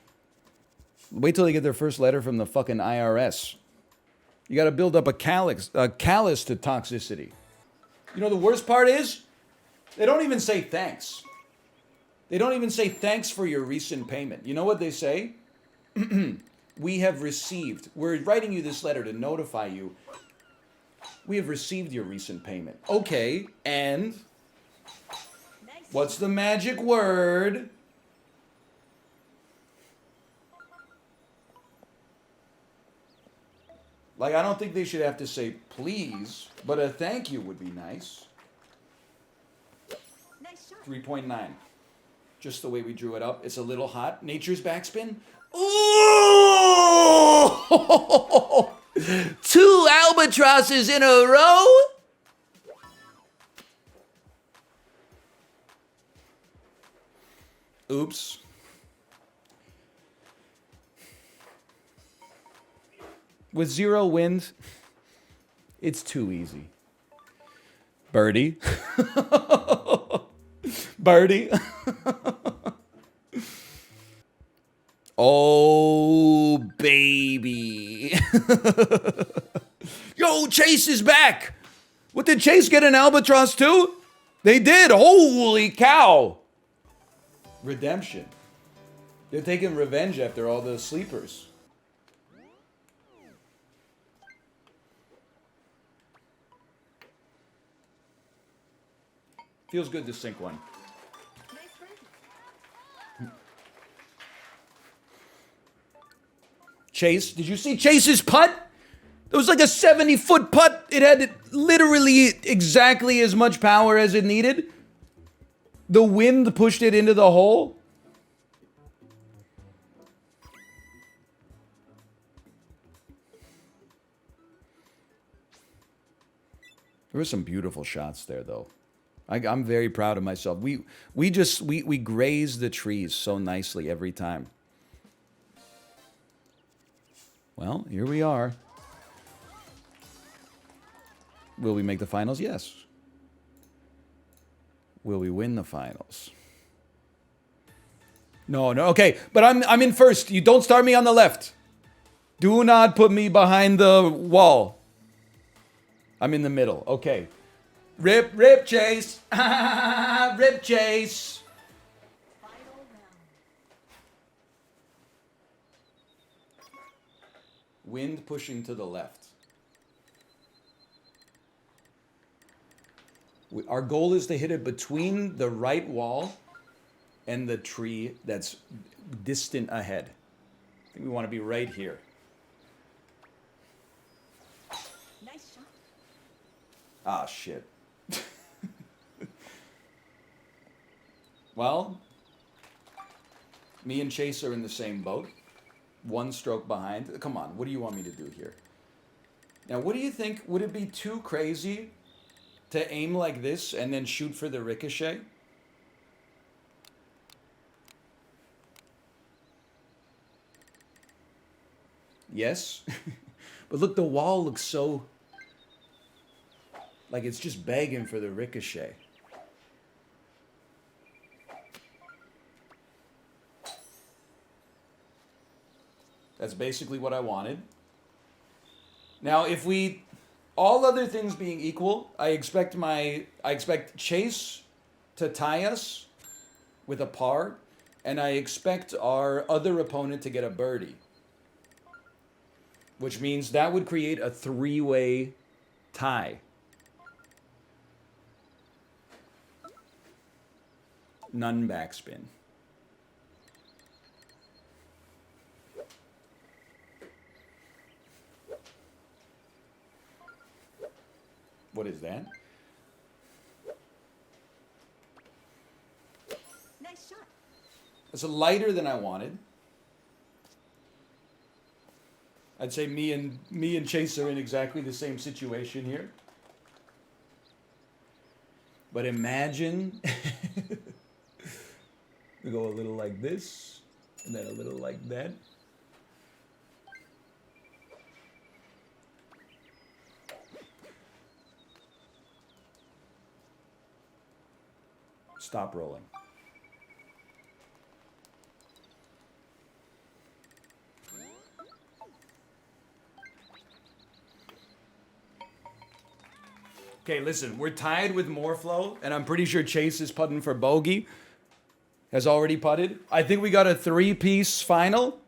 Wait till they get their first letter from the fucking IRS. You got to build up a callous to toxicity. You know the worst part is? They don't even say thanks. They don't even say thanks for your recent payment. You know what they say? We have received. We're writing you this letter to notify you. We have received your recent payment. Okay, and what's the magic word? Like, I don't think they should have to say please, but a thank you would be nice. 3.9. Just the way we drew it up. It's a little hot. Nature's backspin. Ooh! 2 albatrosses in a row? Oops. With 0 wind, it's too easy. Birdie. Birdie. Oh, baby. Yo, Chase is back. What, did Chase get an albatross too? They did. Holy cow. Redemption. They're taking revenge after all the sleepers. Feels good to sink one. Chase, did you see Chase's putt? It was like a 70-foot putt. It had literally exactly as much power as it needed. The wind pushed it into the hole. There were some beautiful shots there, though. I'm very proud of myself. We graze the trees so nicely every time. Well, here we are. Will we make the finals? Yes. Will we win the finals? No. Okay, but I'm in first. You don't start me on the left. Do not put me behind the wall. I'm in the middle. Okay. Rip, Chase. Rip, Chase. Wind pushing to the left. Our goal is to hit it between the right wall and the tree that's distant ahead. I think we want to be right here. Nice shot. Ah, shit. Well, me and Chase are in the same boat. 1 stroke behind. Come on, what do you want me to do here? Now, what do you think? Would it be too crazy to aim like this and then shoot for the ricochet? Yes. But look, the wall looks so... like it's just begging for the ricochet. That's basically what I wanted. Now, if we, all other things being equal, I expect Chase to tie us with a par, and I expect our other opponent to get a birdie. Which means that would create a 3-way tie. None backspin. What is that? Nice shot. It's lighter than I wanted. I'd say me and Chase are in exactly the same situation here. But imagine we go a little like this, and then a little like that. Stop rolling. Okay, listen, we're tied with Morflow, and I'm pretty sure Chase is putting for bogey. Has already putted. I think we got a 3-piece final.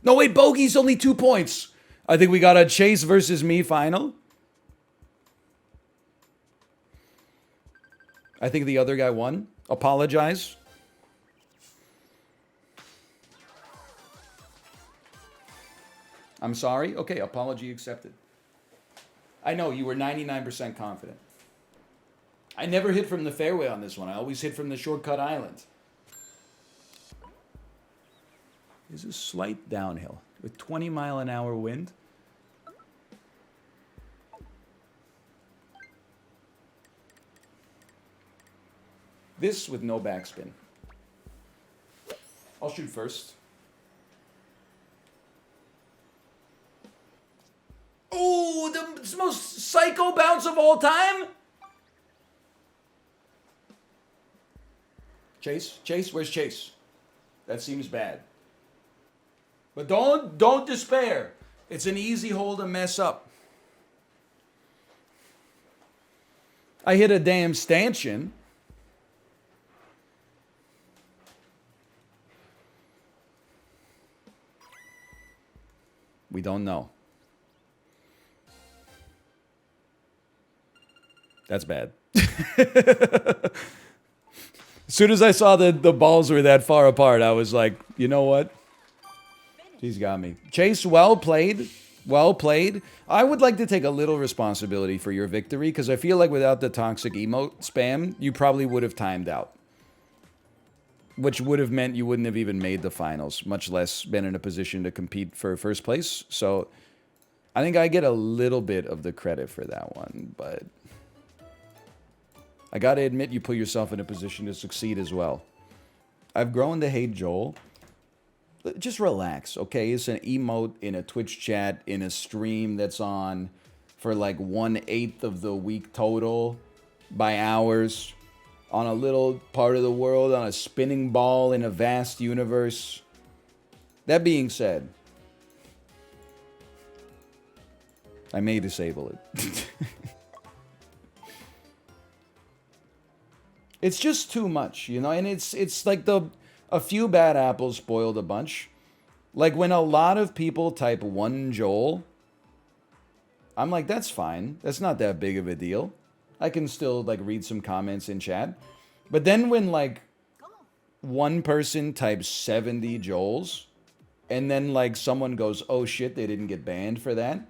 No, wait, bogey's only 2 points. I think we got a Chase versus me final. I think the other guy won. Apologize. I'm sorry. Okay, apology accepted. I know, you were 99% confident. I never hit from the fairway on this one. I always hit from the shortcut island. There's a slight downhill with 20-mile-an-hour wind. This with no backspin. I'll shoot first. Oh, the most psycho bounce of all time? Chase? Chase? Where's Chase? That seems bad. But don't despair. It's an easy hole to mess up. I hit a damn stanchion. We don't know. That's bad. As soon as I saw the balls were that far apart, I was like, you know what? He's got me. Chase, well played. Well played. I would like to take a little responsibility for your victory, because I feel like without the toxic emote spam, you probably would have timed out. Which would have meant you wouldn't have even made the finals, much less been in a position to compete for first place. So I think I get a little bit of the credit for that one, but I gotta admit you put yourself in a position to succeed as well. I've grown to hate Joel. Just relax, okay? It's an emote in a Twitch chat, in a stream that's on for like 1/8 of the week total by hours, on a little part of the world, on a spinning ball in a vast universe. That being said, I may disable it. It's just too much, you know, and it's like a few bad apples spoiled a bunch. Like when a lot of people type one Joel, I'm like, that's fine. That's not that big of a deal. I can still like read some comments in chat. But then when like one person types 70 Joels, and then like someone goes, oh shit, they didn't get banned for that.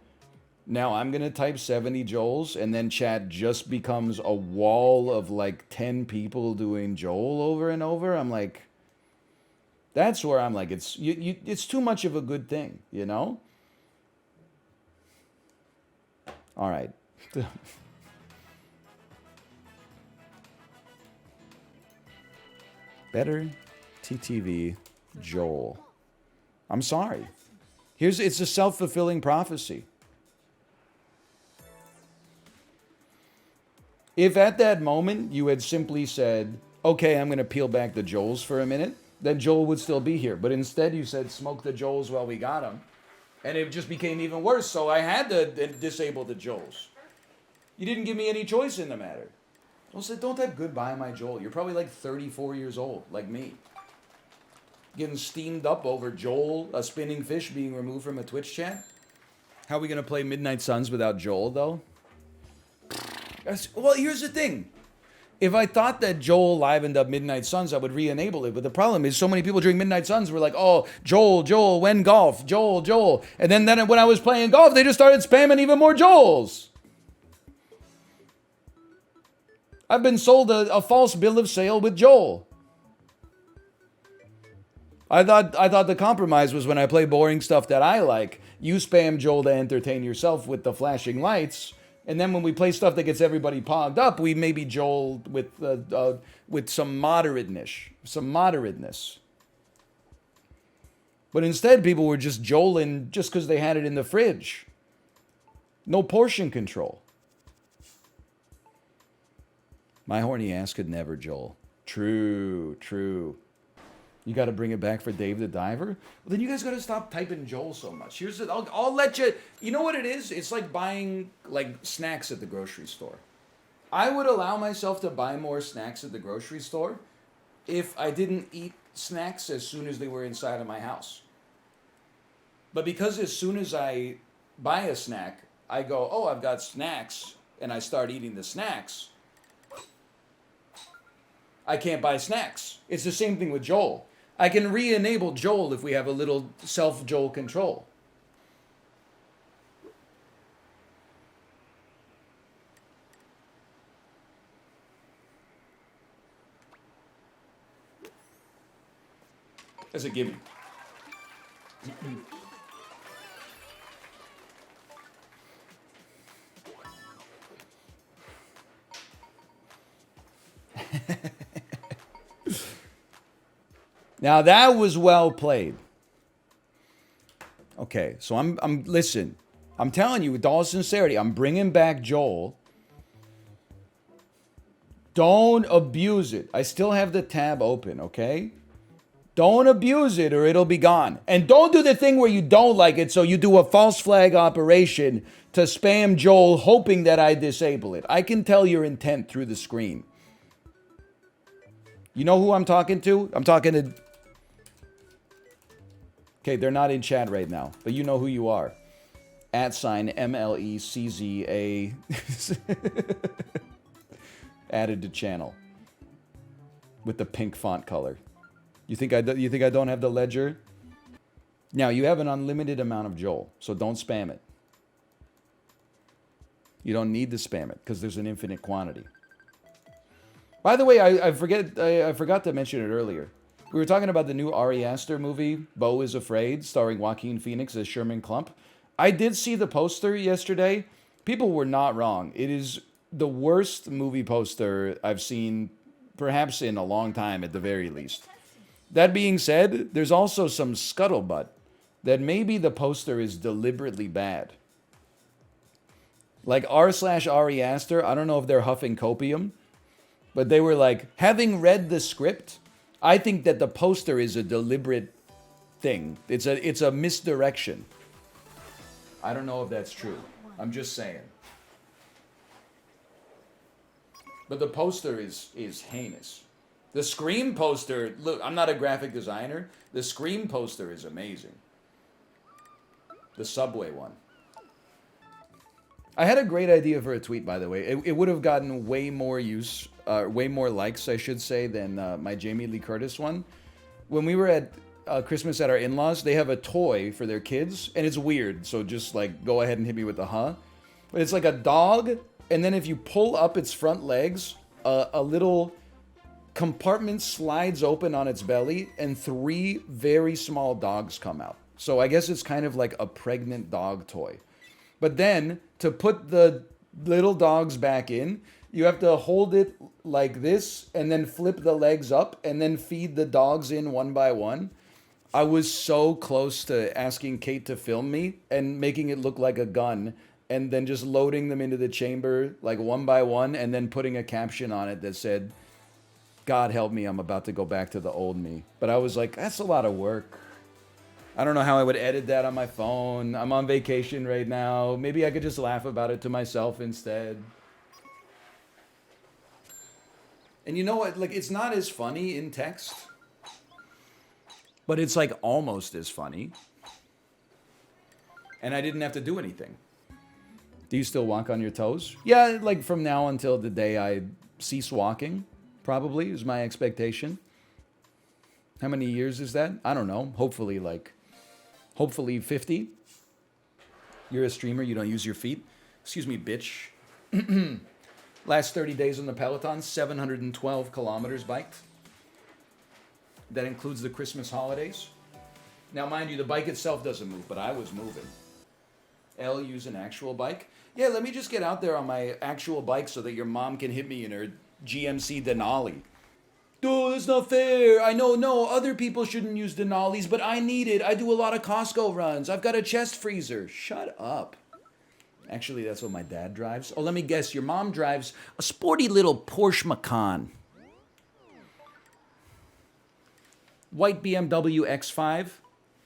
Now I'm going to type 70 Joels, and then chat just becomes a wall of like 10 people doing Joel over and over. I'm like, that's where I'm like, it's too much of a good thing, you know? All right. Better TTV Joel. I'm sorry. It's a self-fulfilling prophecy. If at that moment you had simply said, okay, I'm going to peel back the Joels for a minute, then Joel would still be here. But instead you said, smoke the Joels while we got them. And it just became even worse, so I had to disable the Joels. You didn't give me any choice in the matter. Don't type goodbye, my Joel. You're probably like 34 years old, like me. Getting steamed up over Joel, a spinning fish, being removed from a Twitch chat. How are we going to play Midnight Suns without Joel, though? Well, here's the thing. If I thought that Joel livened up Midnight Suns, I would re-enable it. But the problem is so many people during Midnight Suns were like, oh, Joel, when golf? Joel. And then when I was playing golf, they just started spamming even more Joels. I've been sold a false bill of sale with Joel. I thought the compromise was when I play boring stuff that I like, you spam Joel to entertain yourself with the flashing lights. And then when we play stuff that gets everybody pogged up, we maybe Joel with some moderateness. But instead, people were just Joeling just because they had it in the fridge. No portion control. My horny ass could never Joel. True. You got to bring it back for Dave the Diver? Well, then you guys got to stop typing Joel so much. Here's the, I'll let you... You know what it is? It's like buying, like, snacks at the grocery store. I would allow myself to buy more snacks at the grocery store if I didn't eat snacks as soon as they were inside of my house. But because as soon as I buy a snack, I go, oh, I've got snacks, and I start eating the snacks, I can't buy snacks. It's the same thing with Joel. I can re-enable Joel if we have a little self-Joel control. As a gimme. Now that was well played. Okay, so I'm listen. I'm telling you with all sincerity, I'm bringing back Joel. Don't abuse it. I still have the tab open, okay? Don't abuse it or it'll be gone. And don't do the thing where you don't like it, so you do a false flag operation to spam Joel hoping that I disable it. I can tell your intent through the screen. You know who I'm talking to? I'm talking to... Okay, they're not in chat right now, but you know who you are. @MLECZA added to channel with the pink font color. You think I don't have the ledger? Now, you have an unlimited amount of Joel, so don't spam it. You don't need to spam it because there's an infinite quantity. By the way, I forgot to mention it earlier. We were talking about the new Ari Aster movie, Beau is Afraid, starring Joaquin Phoenix as Sherman Klump. I did see the poster yesterday. People were not wrong. It is the worst movie poster I've seen, perhaps in a long time at the very least. That being said, there's also some scuttlebutt that maybe the poster is deliberately bad. Like r/Ari Aster, I don't know if they're huffing copium, but they were like, having read the script, I think that the poster is a deliberate thing. It's a misdirection. I don't know if that's true. I'm just saying. But the poster is heinous. The Scream poster, look, I'm not a graphic designer. The Scream poster is amazing. The Subway one. I had a great idea for a tweet, by the way. It would have gotten way more use, way more likes, I should say, than my Jamie Lee Curtis one. When we were at Christmas at our in-laws, they have a toy for their kids, and it's weird, so just like go ahead and hit me with the huh. But it's like a dog, and then if you pull up its front legs, a little compartment slides open on its belly, and 3 very small dogs come out. So I guess it's kind of like a pregnant dog toy. But then, to put the little dogs back in, you have to hold it like this, and then flip the legs up, and then feed the dogs in one by one. I was so close to asking Kate to film me, and making it look like a gun, and then just loading them into the chamber, like one by one, and then putting a caption on it that said, God help me, I'm about to go back to the old me. But I was like, that's a lot of work. I don't know how I would edit that on my phone. I'm on vacation right now. Maybe I could just laugh about it to myself instead. And you know what? Like, it's not as funny in text, but it's like almost as funny. And I didn't have to do anything. Do you still walk on your toes? Yeah, like from now until the day I cease walking, probably, is my expectation. How many years is that? I don't know. Hopefully 50. You're a streamer, you don't use your feet. Excuse me, bitch. Last 30 days on the Peloton, 712 kilometers biked. That includes the Christmas holidays. Now, mind you, the bike itself doesn't move, but I was moving. L, use an actual bike. Yeah, let me just get out there on my actual bike so that your mom can hit me in her GMC Denali. Dude, that's not fair. I know, no, other people shouldn't use Denali's, but I need it. I do a lot of Costco runs. I've got a chest freezer. Shut up. Actually, that's what my dad drives. Oh, let me guess. Your mom drives a sporty little Porsche Macan. White BMW X5.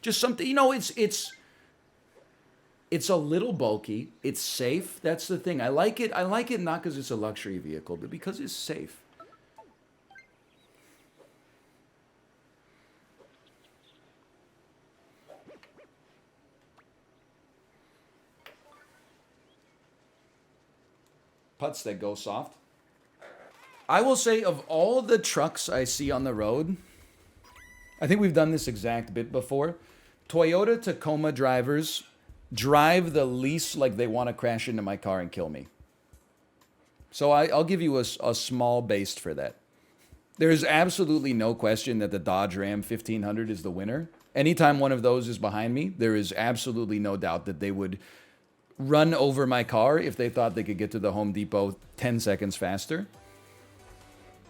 Just something, you know, it's a little bulky. It's safe. That's the thing. I like it. I like it not because it's a luxury vehicle, but because it's safe. Putts that go soft. I will say, of all the trucks I see on the road, I think we've done this exact bit before. Toyota Tacoma drivers drive the least like they want to crash into my car and kill me. So I'll give you a small base for that. There is absolutely no question that the Dodge Ram 1500 is the winner. Anytime one of those is behind me, there is absolutely no doubt that they would run over my car if they thought they could get to the Home Depot 10 seconds faster.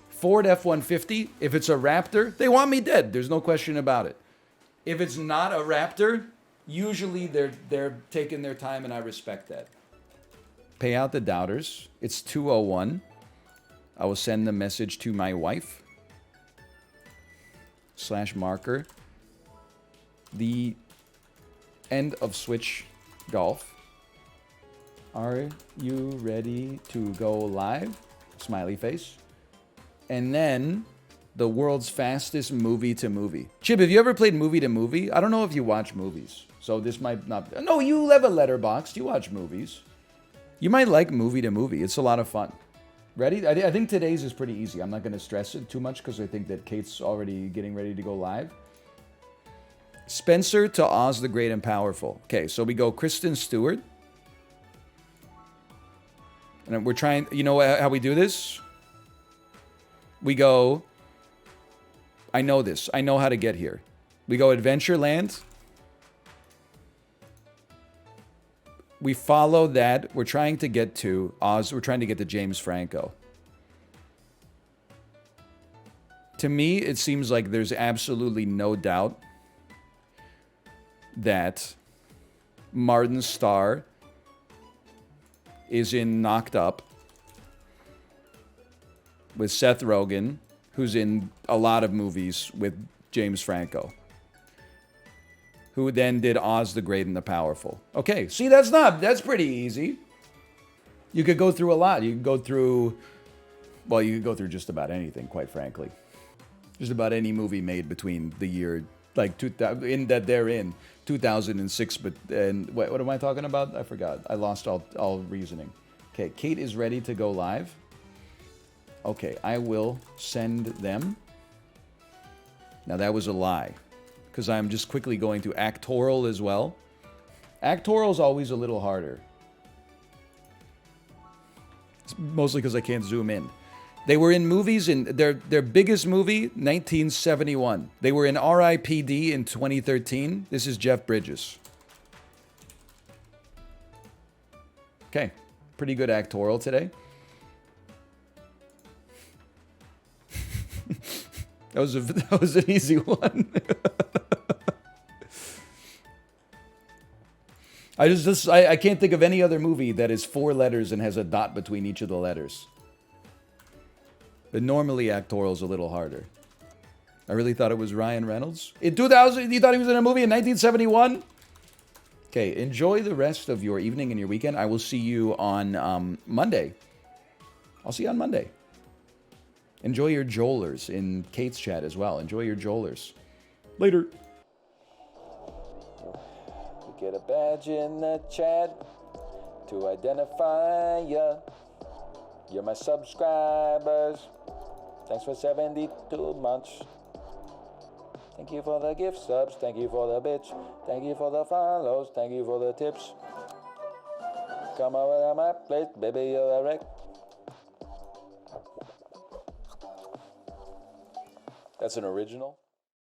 Ford F-150, if it's a Raptor, they want me dead. There's no question about it. If it's not a Raptor, usually they're taking their time, and I respect that. Pay out the doubters. It's 2:01. I will send the message to my wife. /marker. The end of Switch Golf. Are you ready to go live? Smiley face. And then the world's fastest movie-to-movie. Chib, have you ever played movie-to-movie? I don't know if you watch movies, so this might not... No, you have a letterbox. You watch movies. You might like movie-to-movie. It's a lot of fun. Ready? I think today's is pretty easy. I'm not going to stress it too much because I think that Kate's already getting ready to go live. Spencer to Oz the Great and Powerful. Okay, so we go Kristen Stewart. And we're trying... You know how we do this? We go... I know this. I know how to get here. We go Adventureland. We follow that. We're trying to get to Oz. We're trying to get to James Franco. To me, it seems like there's absolutely no doubt that Martin Starr is in Knocked Up with Seth Rogen, who's in a lot of movies with James Franco, who then did Oz the Great and the Powerful. Okay, see, that's pretty easy. You could go through a lot. You could go through, well, you could go through just about anything, quite frankly. Just about any movie made between the year, like, 2000, that they're in, 2006, but, and what am I talking about? I forgot. I lost all reasoning. Okay, Kate is ready to go live. Okay, I will send them. Now, that was a lie, because I'm just quickly going to actoral as well. Actoral is always a little harder. It's mostly because I can't zoom in. They were in movies in their biggest movie, 1971. They were in R.I.P.D. in 2013. This is Jeff Bridges. Okay, pretty good actoral today. That was an easy one. I can't think of any other movie that is 4 letters and has a dot between each of the letters. But normally actoral is a little harder. I really thought it was Ryan Reynolds. In 2000, you thought he was in a movie in 1971? Okay, enjoy the rest of your evening and your weekend. I will see you on Monday. I'll see you on Monday. Enjoy your Joelers in Kate's chat as well. Enjoy your Joelers. Later. You get a badge in the chat to identify ya. You're my subscribers. Thanks for 72 months. Thank you for the gift subs. Thank you for the bits. Thank you for the follows. Thank you for the tips. Come over to my place, baby, you're a wreck. That's an original.